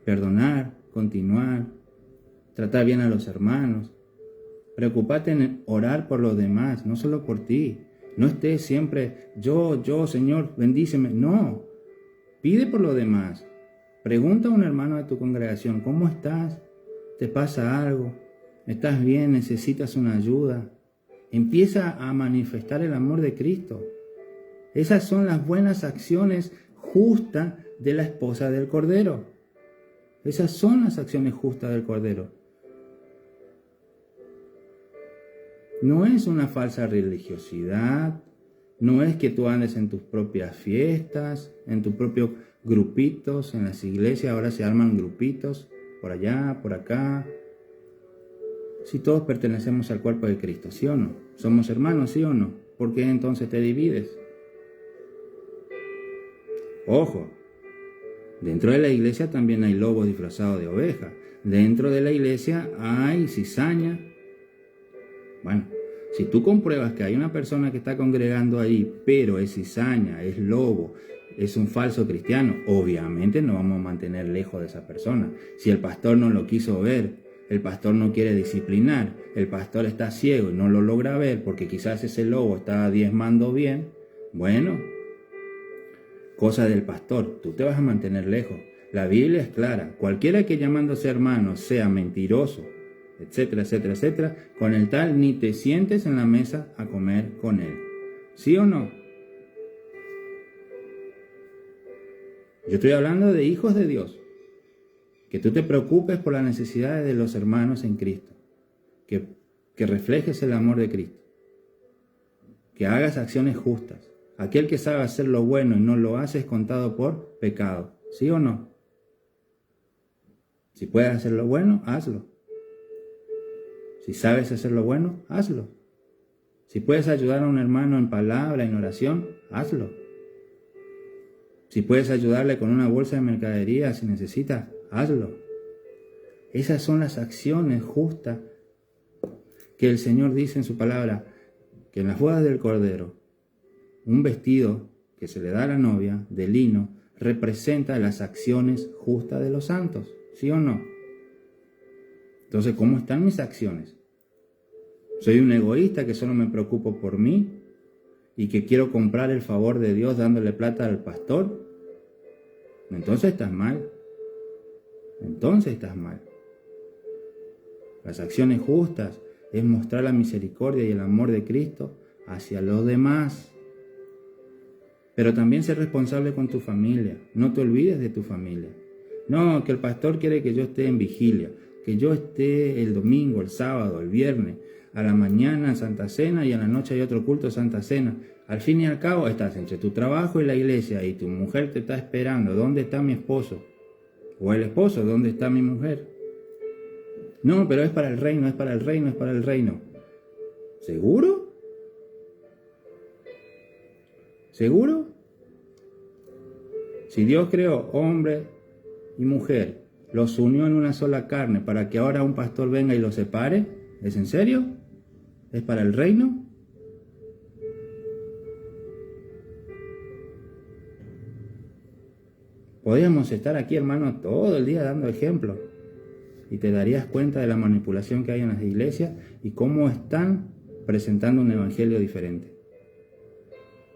Perdonar, continuar. Tratar bien a los hermanos. Preocúpate en orar por los demás, no solo por ti. No estés siempre, yo, Señor, bendíceme. No, pide por los demás. Pregunta a un hermano de tu congregación, ¿cómo estás? ¿Te pasa algo? ¿Estás bien? ¿Necesitas una ayuda? Empieza a manifestar el amor de Cristo. Esas son las buenas acciones justas de la esposa del Cordero. Esas son las acciones justas del Cordero. No es una falsa religiosidad, no es que tú andes en tus propias fiestas, en tus propios grupitos, en las iglesias ahora se arman grupitos, por allá, por acá. Si todos pertenecemos al cuerpo de Cristo, ¿sí o no? ¿Somos hermanos, sí o no? ¿Por qué entonces te divides? Ojo, dentro de la iglesia también hay lobos disfrazados de oveja. Dentro de la iglesia hay cizaña. Bueno, si tú compruebas que hay una persona que está congregando ahí, pero es cizaña, es lobo, es un falso cristiano, obviamente no vamos a mantener lejos de esa persona. Si el pastor no lo quiso ver, el pastor no quiere disciplinar, el pastor está ciego y no lo logra ver porque quizás ese lobo está diezmando bien, bueno, cosa del pastor, tú te vas a mantener lejos. La Biblia es clara, cualquiera que llamándose hermano sea mentiroso, etcétera, etcétera, etcétera, con el tal ni te sientes en la mesa a comer con él. ¿Sí o no? Yo estoy hablando de hijos de Dios. Que tú te preocupes por las necesidades de los hermanos en Cristo. Que reflejes el amor de Cristo. Que hagas acciones justas. Aquel que sabe hacer lo bueno y no lo hace es contado por pecado. ¿Sí o no? Si puedes hacer lo bueno, hazlo. Si sabes hacer lo bueno, hazlo. Si puedes ayudar a un hermano en palabra, en oración, hazlo. Si puedes ayudarle con una bolsa de mercadería si necesitas, hazlo. Esas son las acciones justas que el Señor dice en su palabra, que en las bodas del Cordero, un vestido que se le da a la novia de lino representa las acciones justas de los santos, ¿sí o no? Entonces, ¿cómo están mis acciones? ¿Soy un egoísta que solo me preocupo por mí y que quiero comprar el favor de Dios dándole plata al pastor? Entonces estás mal. Entonces estás mal. Las acciones justas es mostrar la misericordia y el amor de Cristo hacia los demás. Pero también ser responsable con tu familia. No te olvides de tu familia. No, que el pastor quiere que yo esté en vigilia, que yo esté el domingo, el sábado, el viernes, a la mañana Santa Cena y a la noche hay otro culto Santa Cena. Al fin y al cabo estás entre tu trabajo y la iglesia y tu mujer te está esperando. ¿Dónde está mi esposo? O el esposo, ¿dónde está mi mujer? No, pero es para el reino, es para el reino, es para el reino. ¿Seguro? ¿Seguro? Si Dios creó hombre y mujer, los unió en una sola carne para que ahora un pastor venga y los separe, ¿es en serio? ¿Es para el reino? Podríamos estar aquí, hermano, todo el día dando ejemplos y te darías cuenta de la manipulación que hay en las iglesias y cómo están presentando un evangelio diferente.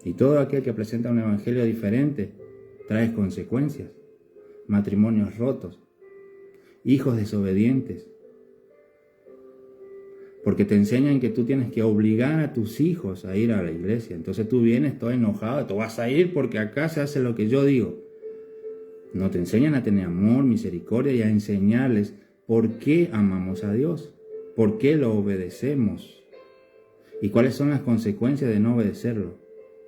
Y todo aquel que presenta un evangelio diferente trae consecuencias, matrimonios rotos, hijos desobedientes, porque te enseñan que tú tienes que obligar a tus hijos a ir a la iglesia. Entonces tú vienes todo enojado, tú vas a ir porque acá se hace lo que yo digo. No, te enseñan a tener amor, misericordia y a enseñarles por qué amamos a Dios, por qué lo obedecemos y cuáles son las consecuencias de no obedecerlo.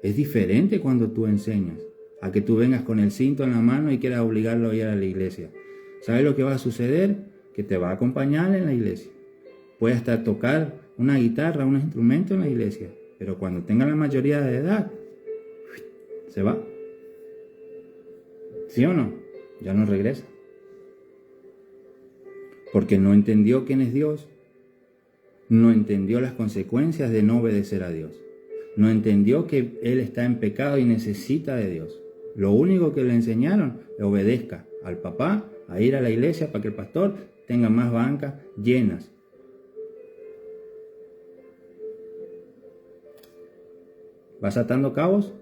Es diferente cuando tú enseñas a que tú vengas con el cinto en la mano y quieras obligarlo a ir a la iglesia. ¿Sabes lo que va a suceder? Que te va a acompañar en la iglesia. Puede hasta tocar una guitarra, un instrumento en la iglesia, pero cuando tenga la mayoría de edad, se va. ¿Sí o no? Ya no regresa. Porque no entendió quién es Dios. No entendió las consecuencias de no obedecer a Dios. No entendió que él está en pecado y necesita de Dios. Lo único que le enseñaron, le obedezca al papá, a ir a la iglesia para que el pastor tenga más bancas llenas. ¿Vas atando cabos?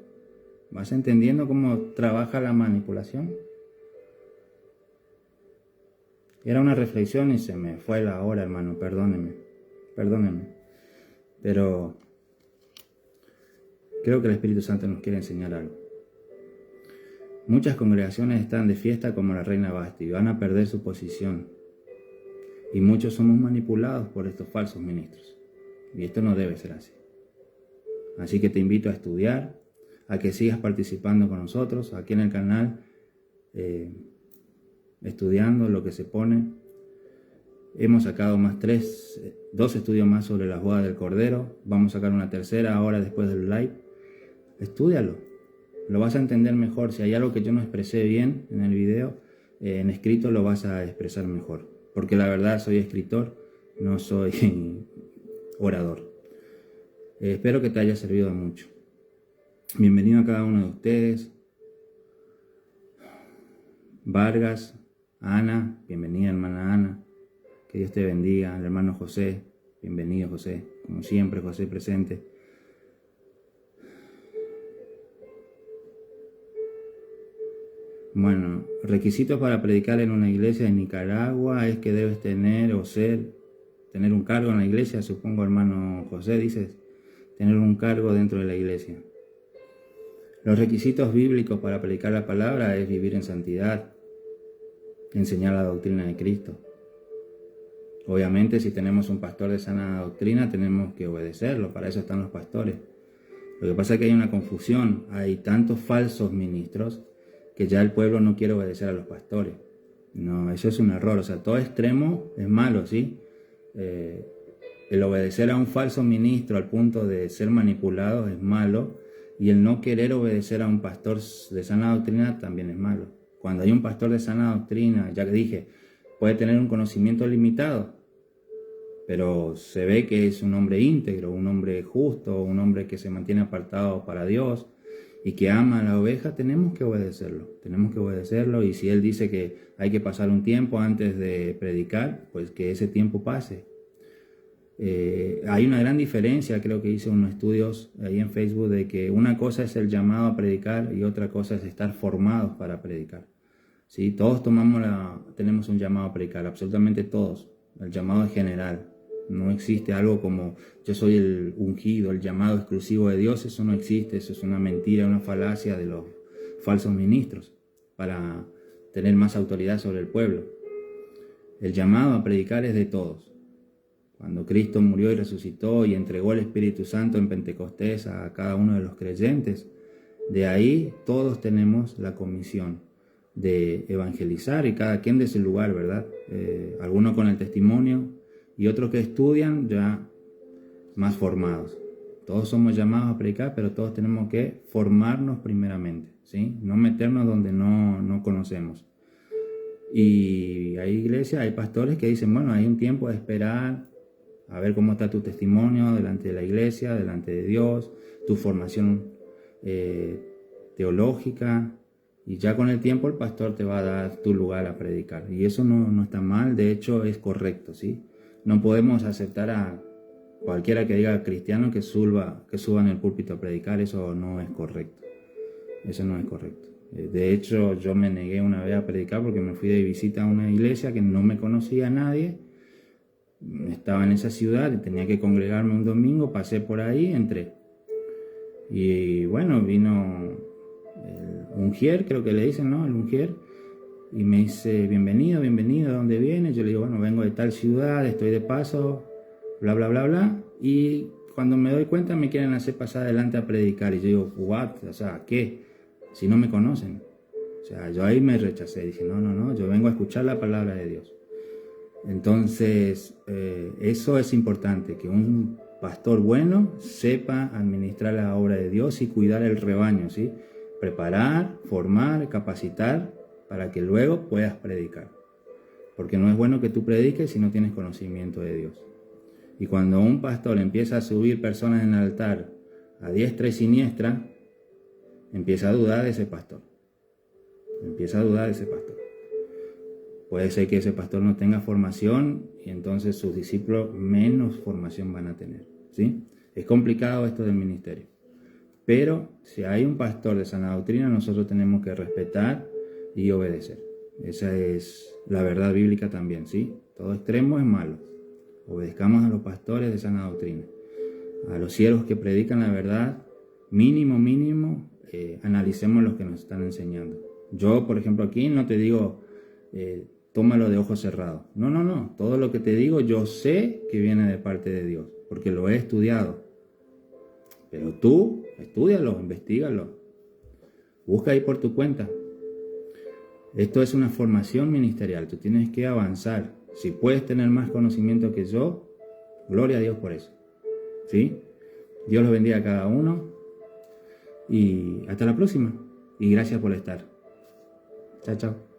¿Vas entendiendo cómo trabaja la manipulación? Era una reflexión y se me fue la hora, hermano. Perdóneme. pero creo que el Espíritu Santo nos quiere enseñar algo. Muchas congregaciones están de fiesta como la reina Basti y van a perder su posición. Y muchos somos manipulados por estos falsos ministros. Y esto no debe ser así. Así que te invito a estudiar, a que sigas participando con nosotros aquí en el canal, estudiando lo que se pone. Hemos sacado dos estudios más sobre las bodas del Cordero. Vamos a sacar una tercera ahora después del live. Estúdialo. Lo vas a entender mejor. Si hay algo que yo no expresé bien en el video, en escrito lo vas a expresar mejor. Porque la verdad soy escritor, no soy orador. Espero que te haya servido de mucho. Bienvenido a cada uno de ustedes. Vargas, Ana, bienvenida hermana Ana. Que Dios te bendiga. El hermano José, bienvenido José. Como siempre, José presente. Bueno, requisitos para predicar en una iglesia en Nicaragua es que debes tener un cargo en la iglesia, supongo hermano José, dices, tener un cargo dentro de la iglesia. Los requisitos bíblicos para predicar la palabra es vivir en santidad, enseñar la doctrina de Cristo. Obviamente, si tenemos un pastor de sana doctrina, tenemos que obedecerlo, para eso están los pastores. Lo que pasa es que hay una confusión, hay tantos falsos ministros que ya el pueblo no quiere obedecer a los pastores. No, eso es un error, o sea, todo extremo es malo, ¿sí? El obedecer a un falso ministro al punto de ser manipulado es malo, y el no querer obedecer a un pastor de sana doctrina también es malo. Cuando hay un pastor de sana doctrina, ya que dije, puede tener un conocimiento limitado, pero se ve que es un hombre íntegro, un hombre justo, un hombre que se mantiene apartado para Dios y que ama a la oveja, tenemos que obedecerlo, y si él dice que hay que pasar un tiempo antes de predicar, pues que ese tiempo pase. Hay una gran diferencia, creo que hice unos estudios ahí en Facebook, de que una cosa es el llamado a predicar y otra cosa es estar formados para predicar. ¿Sí? Todos tenemos un llamado a predicar, absolutamente todos, el llamado es general. No existe algo como yo soy el ungido, el llamado exclusivo de Dios. Eso no existe, eso es una mentira, una falacia de los falsos ministros para tener más autoridad sobre el pueblo. El llamado a predicar es de todos. Cuando Cristo murió y resucitó y entregó el Espíritu Santo en Pentecostés a cada uno de los creyentes, de ahí todos tenemos la comisión de evangelizar, y cada quien de su lugar, ¿verdad? Algunos con el testimonio y otros que estudian ya más formados. Todos somos llamados a predicar, pero todos tenemos que formarnos primeramente, ¿sí? No meternos donde no conocemos. Y hay iglesias, hay pastores que dicen, bueno, hay un tiempo de esperar a ver cómo está tu testimonio delante de la iglesia, delante de Dios, tu formación teológica, y ya con el tiempo el pastor te va a dar tu lugar a predicar. Y eso no está mal, de hecho es correcto, ¿sí? No podemos aceptar a cualquiera que diga cristiano que suba en el púlpito a predicar. Eso no es correcto. Eso no es correcto. De hecho, yo me negué una vez a predicar porque me fui de visita a una iglesia que no me conocía a nadie. Estaba en esa ciudad y tenía que congregarme un domingo. Pasé por ahí, entré. Y bueno, vino el ungier, creo que le dicen, ¿no? El ungier. Y me dice, bienvenido, ¿de dónde viene? Yo le digo, bueno, vengo de tal ciudad, estoy de paso, bla, bla, bla, bla. Y cuando me doy cuenta me quieren hacer pasar adelante a predicar. Y yo digo, ¿what? O sea, ¿qué? Si no me conocen. O sea, yo ahí me rechacé. Dije, no, yo vengo a escuchar la palabra de Dios. Entonces, eso es importante, que un pastor bueno sepa administrar la obra de Dios y cuidar el rebaño, ¿sí? Preparar, formar, capacitar, para que luego puedas predicar. Porque no es bueno que tú prediques si no tienes conocimiento de Dios. Y cuando un pastor empieza a subir personas en el altar a diestra y siniestra, empieza a dudar de ese pastor. Puede ser que ese pastor no tenga formación y entonces sus discípulos menos formación van a tener, ¿sí? Es complicado esto del ministerio. Pero si hay un pastor de sana doctrina, nosotros tenemos que respetar y obedecer. Esa es la verdad bíblica también, ¿sí? Todo extremo es malo. Obedezcamos a los pastores de sana doctrina. a los siervos que predican la verdad, mínimo, analicemos lo que nos están enseñando. Yo, por ejemplo, aquí no te digo, tómalo de ojos cerrados. No. Todo lo que te digo yo sé que viene de parte de Dios, porque lo he estudiado. Pero tú, estúdialo, investígalo. Busca ahí por tu cuenta. Esto es una formación ministerial. Tú tienes que avanzar. Si puedes tener más conocimiento que yo, gloria a Dios por eso. ¿Sí? Dios los bendiga a cada uno. Y hasta la próxima. Y gracias por estar. Chao, chao.